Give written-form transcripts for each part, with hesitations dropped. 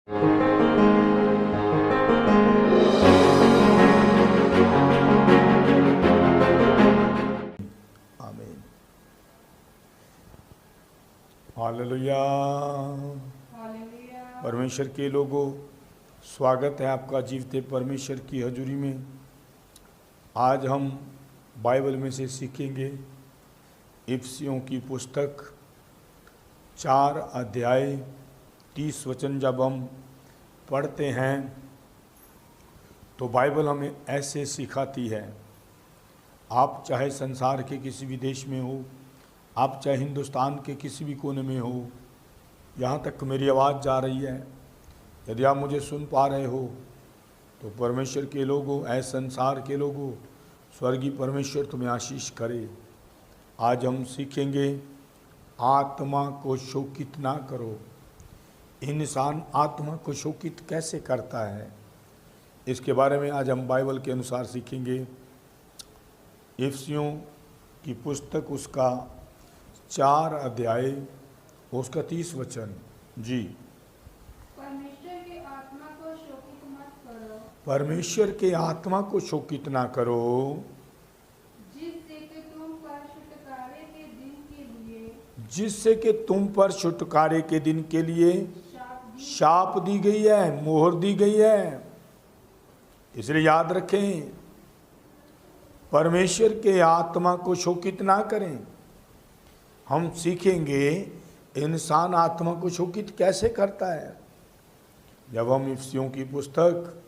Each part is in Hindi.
आमीन। हालेलुया। परमेश्वर के लोगों, स्वागत है आपका जीवते परमेश्वर की हजूरी में। आज हम बाइबल में से सीखेंगे इफिसियों की पुस्तक 4 अध्याय 30 वचन। जब हम पढ़ते हैं तो बाइबल हमें ऐसे सिखाती है। आप चाहे संसार के किसी भी देश में हो, आप चाहे हिंदुस्तान के किसी भी कोने में हो, यहाँ तक मेरी आवाज़ जा रही है, यदि आप मुझे सुन पा रहे हो तो परमेश्वर के लोगों, ऐ संसार के लोगों, स्वर्गीय परमेश्वर तुम्हें आशीष करे। आज हम सीखेंगे आत्मा को शोकित ना करो। इंसान आत्मा को शोकित कैसे करता है, इसके बारे में आज हम बाइबल के अनुसार सीखेंगे। इफिसियों की पुस्तक उसका 4 अध्याय उसका 30 वचन। जी। परमेश्वर के आत्मा को शोकित मत करो, परमेश्वर के आत्मा को शोकित ना करो, जिससे कि तुम पर छुटकारे के दिन के लिए जिससे कि तुम पर छुटकारे के दिन के लिए शाप दी गई है, मोहर दी गई है। इसलिए याद रखें, परमेश्वर के आत्मा को शोकित ना करें। हम सीखेंगे इंसान आत्मा को शोकित कैसे करता है। जब हम इफिसियों की पुस्तक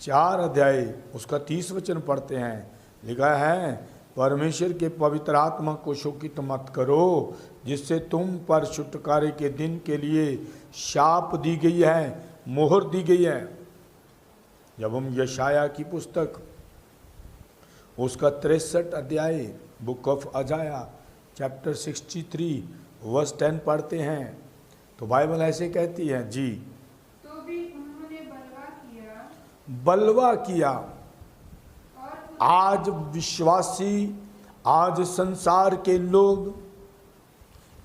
4 अध्याय उसका 30 वचन पढ़ते हैं, लिखा है परमेश्वर के पवित्र आत्मा को शोकित मत करो, जिससे तुम पर छुटकारे के दिन के लिए शाप दी गई है, मोहर दी गई है। जब हम यशाया की पुस्तक उसका 63 अध्याय बुक ऑफ अजाया चैप्टर 63 वर्स 10 पढ़ते हैं तो बाइबल ऐसे कहती है। जी। तो भी उन्होंने बलवा किया। और आज विश्वासी, आज संसार के लोग,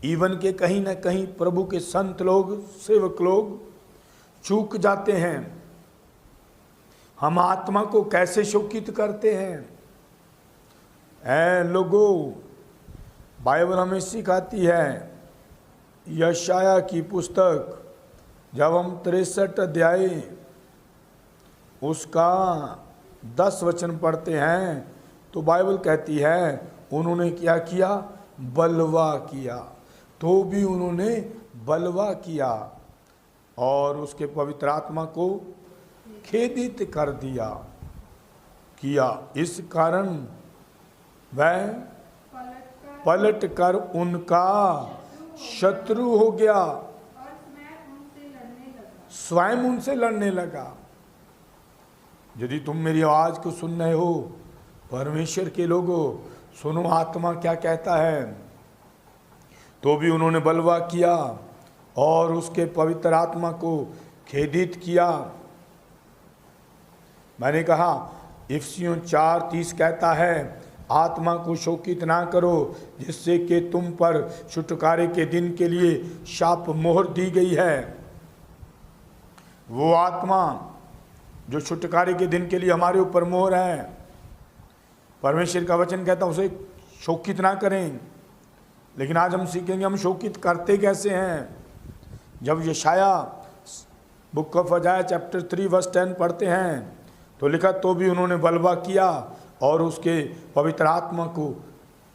इवन के कहीं ना कहीं प्रभु के संत लोग, सेवक लोग चूक जाते हैं। हम आत्मा को कैसे शोकित करते हैं। ऐ लोगों, बाइबल हमें सिखाती है। यशाया की पुस्तक जब हम 63 अध्याय उसका 10 वचन पढ़ते हैं तो बाइबल कहती है उन्होंने क्या किया, बलवा किया। तो भी उन्होंने बलवा किया और उसके पवित्र आत्मा को खेदित कर दिया किया। इस कारण वह पलट कर उनका शत्रु हो गया, स्वयं उनसे लड़ने लगा। यदि तुम मेरी आवाज को सुन रहे हो, परमेश्वर के लोगों, सुनो आत्मा क्या कहता है। तो भी उन्होंने बलवा किया और उसके पवित्र आत्मा को खेदित किया। मैंने कहा इफिसियों 4:30 कहता है आत्मा को शोकित ना करो, जिससे कि तुम पर छुटकारे के दिन के लिए शाप मोहर दी गई है। वो आत्मा जो छुटकारे के दिन के लिए हमारे ऊपर मोहर है, परमेश्वर का वचन कहता है उसे शोकित ना करें। लेकिन आज हम सीखेंगे हम शोकित करते कैसे हैं। जब यशाया बुक ऑफ अजाया चैप्टर 3 वर्स 10 पढ़ते हैं तो लिखा तो भी उन्होंने बलवा किया और उसके पवित्र आत्मा को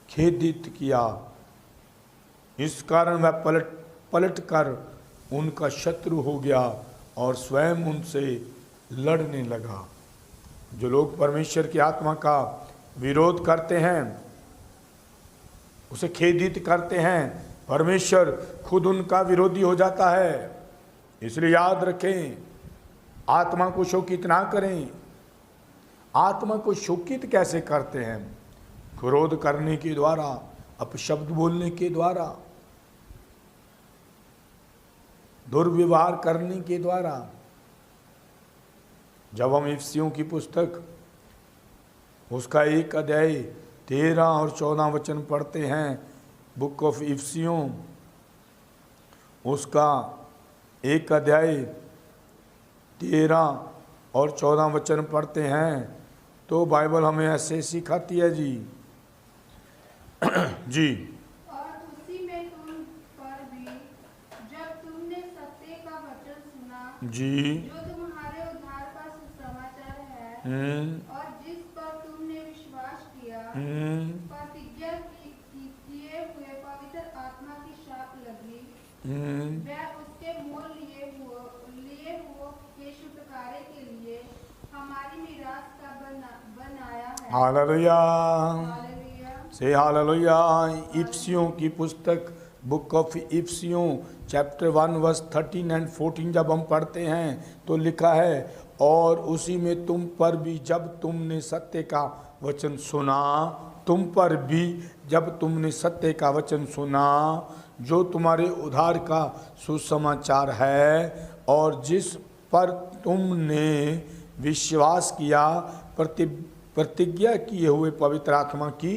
खेदित किया। इस कारण वह पलट कर उनका शत्रु हो गया और स्वयं उनसे लड़ने लगा। जो लोग परमेश्वर की आत्मा का विरोध करते हैं, उसे खेदित करते हैं, परमेश्वर खुद उनका विरोधी हो जाता है। इसलिए याद रखें, आत्मा को शोकित ना करें। आत्मा को शोकित कैसे करते हैं? क्रोध करने के द्वारा, अपशब्द बोलने के द्वारा, दुर्व्यवहार करने के द्वारा। जब हम इफिसियों की पुस्तक उसका 1 अध्याय 13 और 14 वचन पढ़ते हैं, बुक ऑफ इफिसियों उसका 1 अध्याय 13 और 14 वचन पढ़ते हैं तो बाइबल हमें ऐसे सिखाती है जी। जी। और उसी में तुम पर भी जब तुमने सत्य का वचन सुना, जी। जो तुम्हारे उद्धार का सुसमाचार है, और जिस पर तुमने विश्वास किया, प्रतिज्ञा किए हुए पवित्र आत्मा की शाप लगी, वह उसके मोल लिए हुओं के छुटकारे के लिए हमारी मीरास का बनाया है। हालेलुया। हालेलुया। से हालेलुया। इफ्सियों की पुस्तक बुक ऑफ इफ्सियों चैप्टर 1 वर्स 13 एंड 14 जब हम पढ़ते हैं तो लिखा है, और उसी में तुम पर भी जब तुमने सत्य का वचन सुना, तुम पर भी जब तुमने सत्य का वचन सुना, जो तुम्हारे उद्धार का सुसमाचार है, और जिस पर तुमने विश्वास किया, प्रतिज्ञा किए हुए पवित्र आत्मा की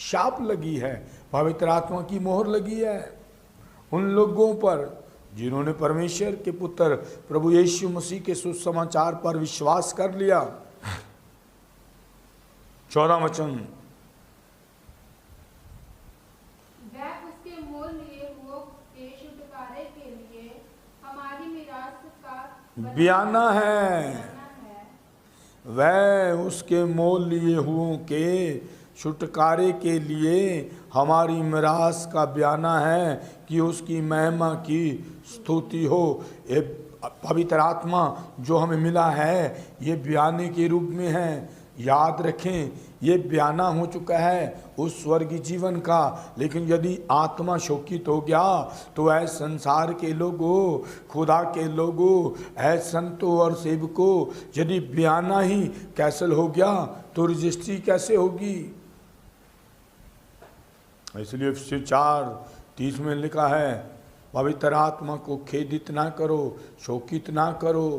शाप लगी है, पवित्र आत्मा की मोहर लगी है उन लोगों पर जिन्होंने परमेश्वर के पुत्र प्रभु यीशु मसीह के सुसमाचार पर विश्वास कर लिया। 14 वचन, वह उसके मोल लिए हुओं के छुटकारे के लिए हमारी मीरास का बयाना है। वह उसके मोल लिए हुओं के छुटकारे के लिए हमारी मिरास का बयाना है कि उसकी महिमा की स्तुति हो। ये पवित्र आत्मा जो हमें मिला है ये बयाने के रूप में है। याद रखें, ये बयाना हो चुका है उस स्वर्गीय जीवन का, लेकिन यदि आत्मा शोकित हो गया तो ऐ संसार के लोगों, खुदा के लोगों, ऐ संतों और सेवकों, यदि बयाना ही कैंसल हो गया तो रजिस्ट्री कैसे होगी। इसलिए 4:30 में लिखा है, पवित्र आत्मा को खेदित ना करो, शोकित ना करो,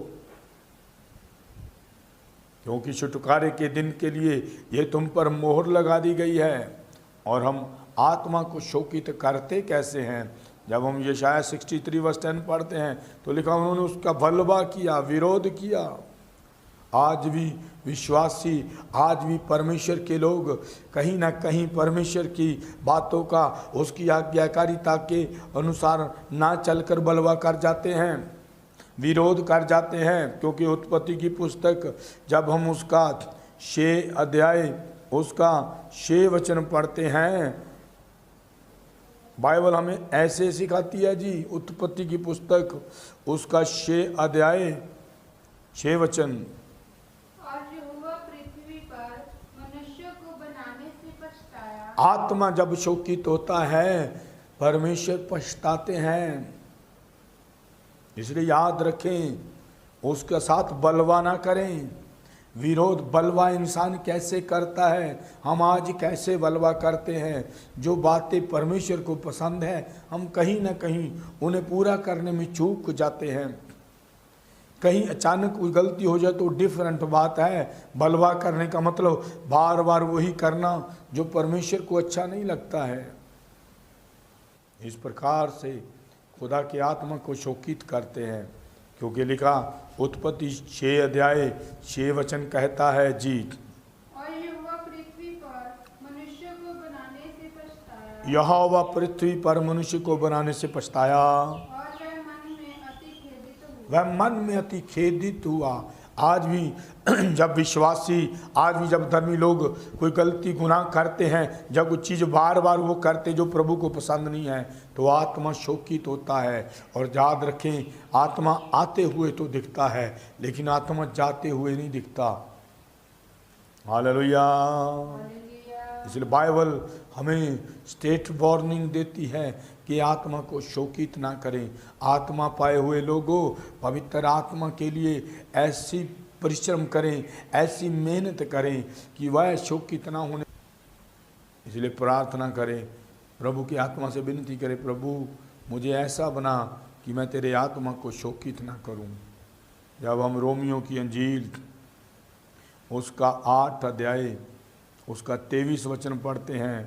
क्योंकि छुटकारे के दिन के लिए ये तुम पर मोहर लगा दी गई है। और हम आत्मा को शोकित करते कैसे हैं? जब हम यशाया 63 वर्स 10 पढ़ते हैं तो लिखा, उन्होंने उसका भलवा किया, विरोध किया। आज भी विश्वासी, आज भी परमेश्वर के लोग कहीं ना कहीं परमेश्वर की बातों का, उसकी आज्ञाकारिता के अनुसार ना चलकर बलवा कर जाते हैं, विरोध कर जाते हैं। क्योंकि उत्पत्ति की पुस्तक जब हम उसका 6 अध्याय उसका 6 वचन पढ़ते हैं, बाइबल हमें ऐसे सिखाती है जी। उत्पत्ति की पुस्तक उसका 6 अध्याय 6 वचन, और यहोवा पृथ्वी पर मनुष्य को बनाने से पछताया। आत्मा जब शोकित होता है परमेश्वर पछताते हैं। इसलिए याद रखें, उसके साथ बलवा ना करें। विरोध बलवा इंसान कैसे करता है, हम आज कैसे बलवा करते हैं। जो बातें परमेश्वर को पसंद है हम कहीं ना कहीं उन्हें पूरा करने में चूक जाते हैं। कहीं अचानक कोई गलती हो जाए तो डिफरेंट बात है। बलवा करने का मतलब बार बार वही करना जो परमेश्वर को अच्छा नहीं लगता है। इस प्रकार से खुदा की आत्मा को शोकित करते हैं, क्योंकि लिखा उत्पत्ति 6 अध्याय 6 वचन कहता है जी, और यहोवा पृथ्वी पर मनुष्य को बनाने से पछताया। यहोवा पृथ्वी पर मनुष्य को बनाने से पछताया, और वह मन में अति खेदित हुआ। आज भी जब विश्वासी, आज भी जब धर्मी लोग कोई गलती गुनाह करते हैं, जब वो चीज़ बार बार वो करते जो प्रभु को पसंद नहीं है, तो आत्मा शोकित होता है। और याद रखें, आत्मा आते हुए तो दिखता है लेकिन आत्मा जाते हुए नहीं दिखता। हालेलुया। इसलिए बाइबल हमें स्टेट वार्निंग देती है कि आत्मा को शोकित ना करें। आत्मा पाए हुए लोगों, पवित्र आत्मा के लिए ऐसी परिश्रम करें, ऐसी मेहनत करें कि वह शोकित ना होने। इसलिए प्रार्थना करें, प्रभु की आत्मा से विनती करें, प्रभु मुझे ऐसा बना कि मैं तेरे आत्मा को शोकित ना करूं। जब हम रोमियो की अंजील उसका 8 अध्याय उसका 23 वचन पढ़ते हैं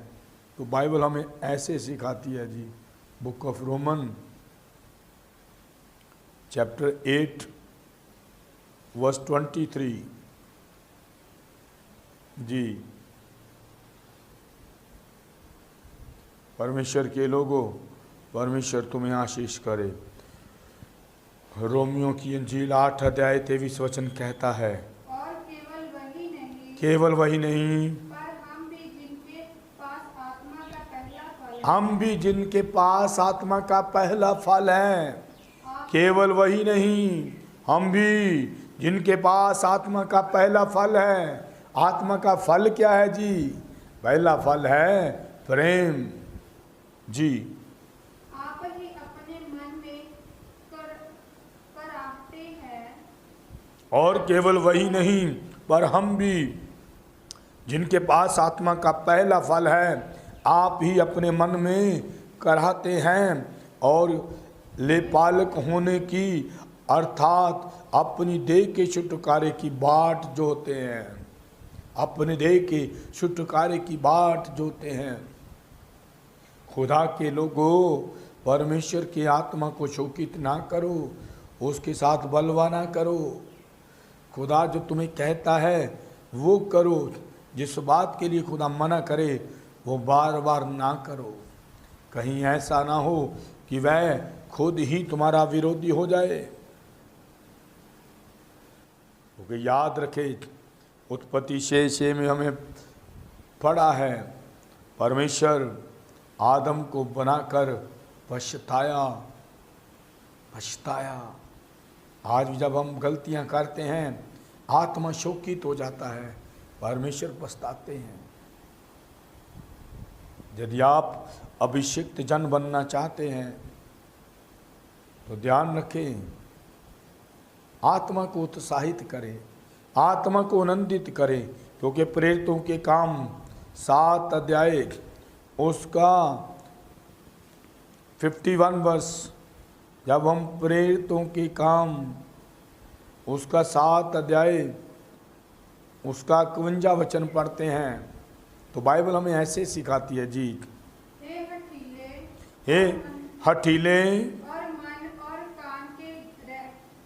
तो बाइबल हमें ऐसे सिखाती है जी। Book of Roman chapter 8 verse 23। जी, परमेश्वर के लोगों, परमेश्वर तुम्हें आशीष करे। रोमियो की इंजील 8 अध्याय 23 वचन कहता है, और केवल वही नहीं, पर हम भी जिनके पास आत्मा का पहला फल है, हम भी जिनके पास आत्मा का पहला फल है। केवल वही नहीं, हम भी जिनके पास आत्मा का पहला फल है। आत्मा का फल क्या है जी? पहला फल है प्रेम। जी, आप ही अपने मन में कराहते हैं। और केवल वही नहीं, पर हम भी जिनके पास आत्मा का पहला फल है, आप ही अपने मन में कराहते हैं और लेपालक होने की, अर्थात अपनी देह के छुटकारे की बाट जोते हैं। अपने देह के छुटकारे की बाट जोते हैं। खुदा के लोगों, परमेश्वर की आत्मा को शोकित ना करो, उसके साथ बलवा ना करो। खुदा जो तुम्हें कहता है वो करो। जिस बात के लिए खुदा मना करे वो बार बार ना करो। कहीं ऐसा ना हो कि वह खुद ही तुम्हारा विरोधी हो जाए। क्योंकि याद रखे, उत्पत्ति 6:6 में हमें पढ़ा है, परमेश्वर आदम को बनाकर पछताया। आज भी जब हम गलतियां करते हैं, आत्मा शोकित हो जाता है, परमेश्वर पछताते हैं। यदि आप अभिषिक्त जन बनना चाहते हैं तो ध्यान रखें, आत्मा को उत्साहित करें, आत्मा को आनंदित करें। क्योंकि प्रेरितों के काम 7 अध्याय उसका 51 वर्ष, जब हम प्रेरितों के काम उसका 7 अध्याय उसका 51 वचन पढ़ते हैं तो बाइबल हमें ऐसे सिखाती है जी, हे हठीले और मन और कान के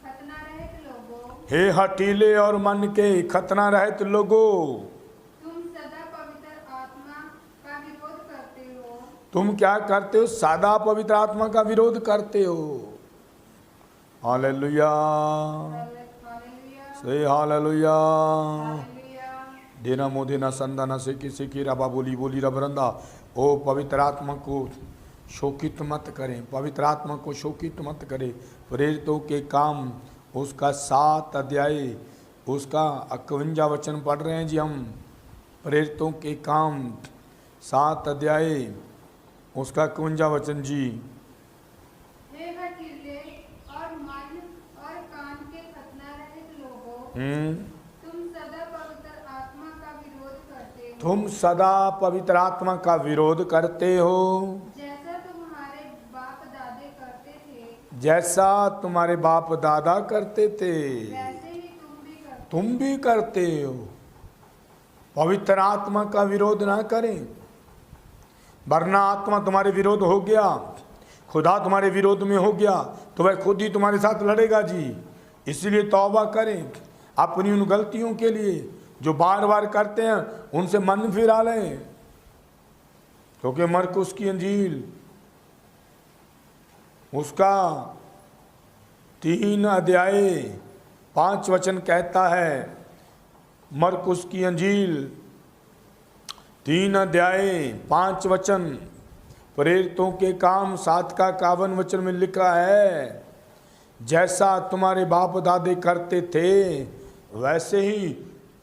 खतना रहित लोगों, हे हठीले और मन के खतना रहित लोगों, तुम सदा पवित्र आत्मा का विरोध करते हो। तुम क्या करते हो? सदा पवित्र आत्मा का विरोध करते हो। हालेलुया, से हालेलुया। देना मोदेना संदाना से किसी की रबा बोली रबरंदा। ओ पवित्र आत्मा को शोकित मत करें, पवित्र आत्मा को शोकित मत करें। प्रेरितों के काम उसका 7 अध्याय उसका 51 वचन पढ़ रहे हैं जी हम। प्रेरितों के काम 7 अध्याय उसका 51 वचन जी। हे हठीले और मन और कान के खतना रहित लोगों, तुम सदा पवित्र आत्मा का विरोध करते हो। तुम सदा पवित्र आत्मा का विरोध करते हो। जैसा तुम्हारे बाप दादे करते थे, जैसा तुम्हारे बाप दादा करते थे, वैसे ही तुम भी करते हो। पवित्र आत्मा का विरोध ना करें, वरना आत्मा तुम्हारे विरोध हो गया, खुदा तुम्हारे विरोध में हो गया तो वह खुद ही तुम्हारे साथ लड़ेगा जी। इसलिए तौबा करें अपनी उन गलतियों के लिए जो बार बार करते हैं, उनसे मन फिरा लें। क्योंकि मरकुस की इंजील उसका 3 अध्याय 5 वचन कहता है, मरकुस की इंजील 3 अध्याय 5 वचन, प्रेरितों के काम 7 का 51 वचन में लिखा है, जैसा तुम्हारे बाप दादे करते थे वैसे ही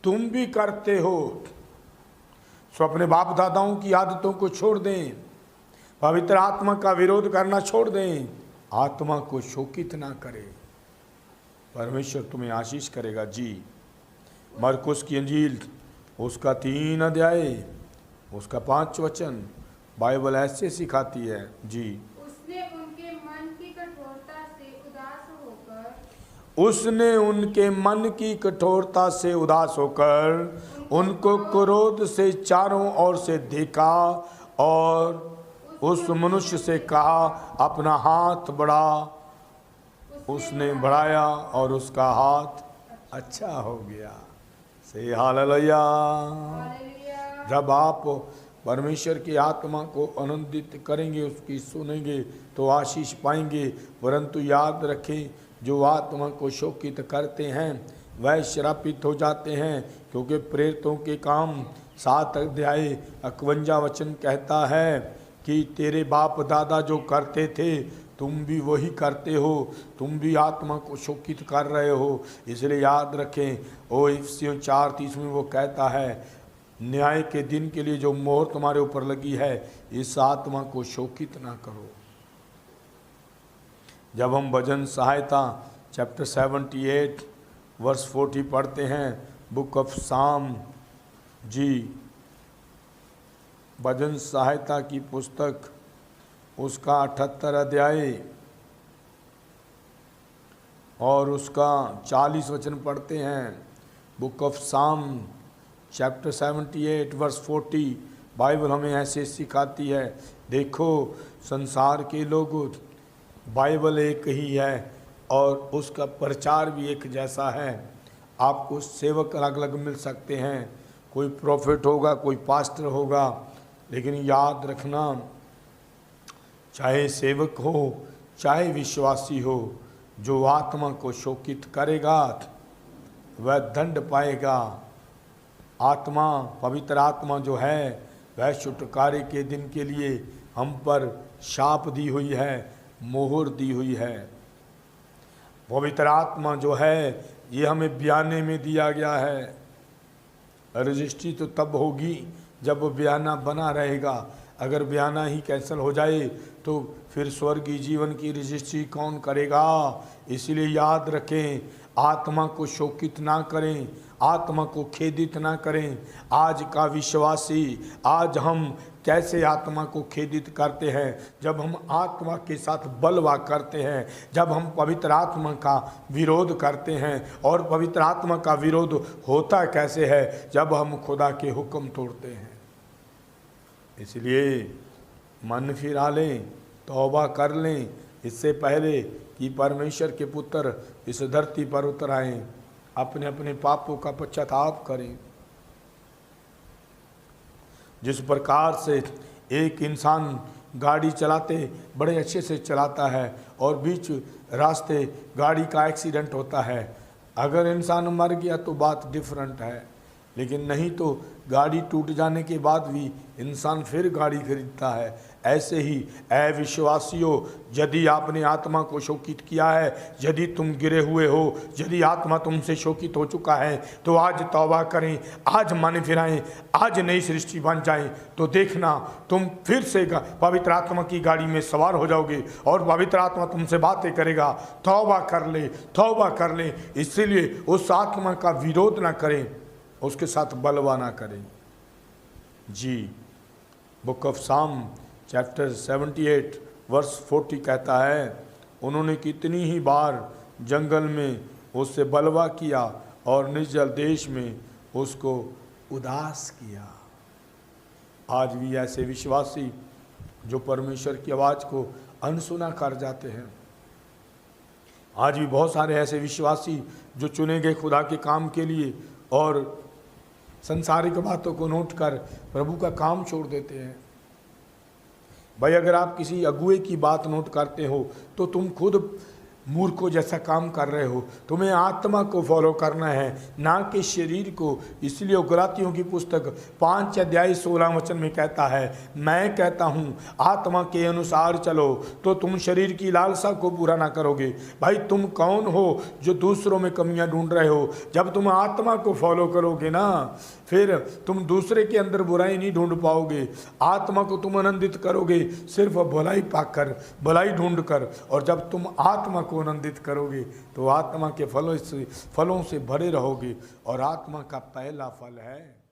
तुम भी करते हो। सो अपने बाप दादाओं की आदतों को छोड़ दें, पवित्र आत्मा का विरोध करना छोड़ दें, आत्मा को शोकित ना करें। परमेश्वर तुम्हें आशीष करेगा जी। मरकुस की इंजील उसका 3 अध्याय उसका 5 वचन बाइबल ऐसे सिखाती है जी। उसने उनके मन की कठोरता से उदास होकर, उसने उनके मन की कठोरता से उदास होकर उनको क्रोध से चारों ओर से देखा और उस मनुष्य से कहा, अपना हाथ बढ़ा उसने बढ़ाया और उसका हाथ अच्छा हो गया। से हालेलुया। हालेलुया। जब आप परमेश्वर की आत्मा को आनंदित करेंगे, उसकी सुनेंगे तो आशीष पाएंगे। परंतु याद रखें, जो आत्मा को शोकित करते हैं वह श्रापित हो जाते हैं, क्योंकि प्रेरितों के काम 7 अध्याय 51 वचन कहता है कि तेरे बाप दादा जो करते थे तुम भी वही करते हो, तुम भी आत्मा को शोकित कर रहे हो। इसलिए याद रखें, ओ इफिसियों 4:30 में वो कहता है, न्याय के दिन के लिए जो मोहर तुम्हारे ऊपर लगी है, इस आत्मा को शोकित ना करो। जब हम भजन सहायता चैप्टर 78 वर्स 40 पढ़ते हैं, बुक ऑफ साम जी, भजन सहायता की पुस्तक उसका 78 अध्याय और उसका 40 वचन पढ़ते हैं। बुक ऑफ साम चैप्टर 78 वर्स 40 बाइबल हमें ऐसे सिखाती है। देखो, संसार के लोग, बाइबल एक ही है और उसका प्रचार भी एक जैसा है। आपको सेवक अलग अलग मिल सकते हैं, कोई प्रॉफिट होगा, कोई पास्टर होगा, लेकिन याद रखना, चाहे सेवक हो चाहे विश्वासी हो, जो आत्मा को शोकित करेगा वह दंड पाएगा। आत्मा, पवित्र आत्मा जो है, वह छुटकारे के दिन के लिए हम पर शाप दी हुई है, मोहर दी हुई है। पवित्र आत्मा जो है, ये हमें बयाने में दिया गया है। रजिस्ट्री तो तब होगी जब बयाना बना रहेगा। अगर बयाना ही कैंसिल हो जाए तो फिर स्वर्गीय जीवन की रजिस्ट्री कौन करेगा? इसलिए याद रखें, आत्मा को शोकित ना करें, आत्मा को खेदित ना करें। आज का विश्वासी, आज हम कैसे आत्मा को खेदित करते हैं? जब हम आत्मा के साथ बलवा करते हैं, जब हम पवित्र आत्मा का विरोध करते हैं। और पवित्र आत्मा का विरोध होता कैसे है? जब हम खुदा के हुक्म तोड़ते हैं। इसलिए मन फिरा लें, तौबा कर लें, इससे पहले कि परमेश्वर के पुत्र इस धरती पर उतर आएं, अपने अपने पापों का पश्चाताप करें। जिस प्रकार से एक इंसान गाड़ी चलाते बड़े अच्छे से चलाता है और बीच रास्ते गाड़ी का एक्सीडेंट होता है, अगर इंसान मर गया तो बात डिफरेंट है, लेकिन नहीं तो गाड़ी टूट जाने के बाद भी इंसान फिर गाड़ी खरीदता है। ऐसे ही ऐ विश्वासियों, यदि आपने आत्मा को शोकित किया है, यदि तुम गिरे हुए हो, यदि आत्मा तुमसे शोकित हो चुका है, तो आज तौबा करें, आज मन फिराएं, आज नई सृष्टि बन जाएं। तो देखना, तुम फिर से पवित्र आत्मा की गाड़ी में सवार हो जाओगे और पवित्र आत्मा तुमसे बातें करेगा। तौबा कर ले, तौबा कर ले। इसीलिए उस आत्मा का विरोध ना करें, उसके साथ बलवा ना करें। जी, बुक ऑफ साम चैप्टर 78 वर्स 40 कहता है, उन्होंने कितनी ही बार जंगल में उससे बलवा किया और निर्जल देश में उसको उदास किया। आज भी ऐसे विश्वासी जो परमेश्वर की आवाज़ को अनसुना कर जाते हैं। आज भी बहुत सारे ऐसे विश्वासी जो चुने गए खुदा के काम के लिए और संसारिक बातों को नोट कर प्रभु का काम छोड़ देते हैं। भाई, अगर आप किसी अगुए की बात नोट करते हो तो तुम खुद मूर्खों जैसा काम कर रहे हो। तुम्हें आत्मा को फॉलो करना है, ना कि शरीर को। इसलिए गलातियों की पुस्तक 5 अध्याय 16 वचन में कहता है, मैं कहता हूँ आत्मा के अनुसार चलो तो तुम शरीर की लालसा को पूरा ना करोगे। भाई, तुम कौन हो जो दूसरों में कमियां ढूंढ रहे हो? जब तुम आत्मा को फॉलो करोगे ना, फिर तुम दूसरे के अंदर बुराई नहीं ढूंढ पाओगे। आत्मा को तुम आनंदित करोगे सिर्फ भलाई पाकर, भलाई ढूंढ कर। और जब तुम आत्मा को आनंदित करोगे तो आत्मा के फलों से भरे रहोगे। और आत्मा का पहला फल है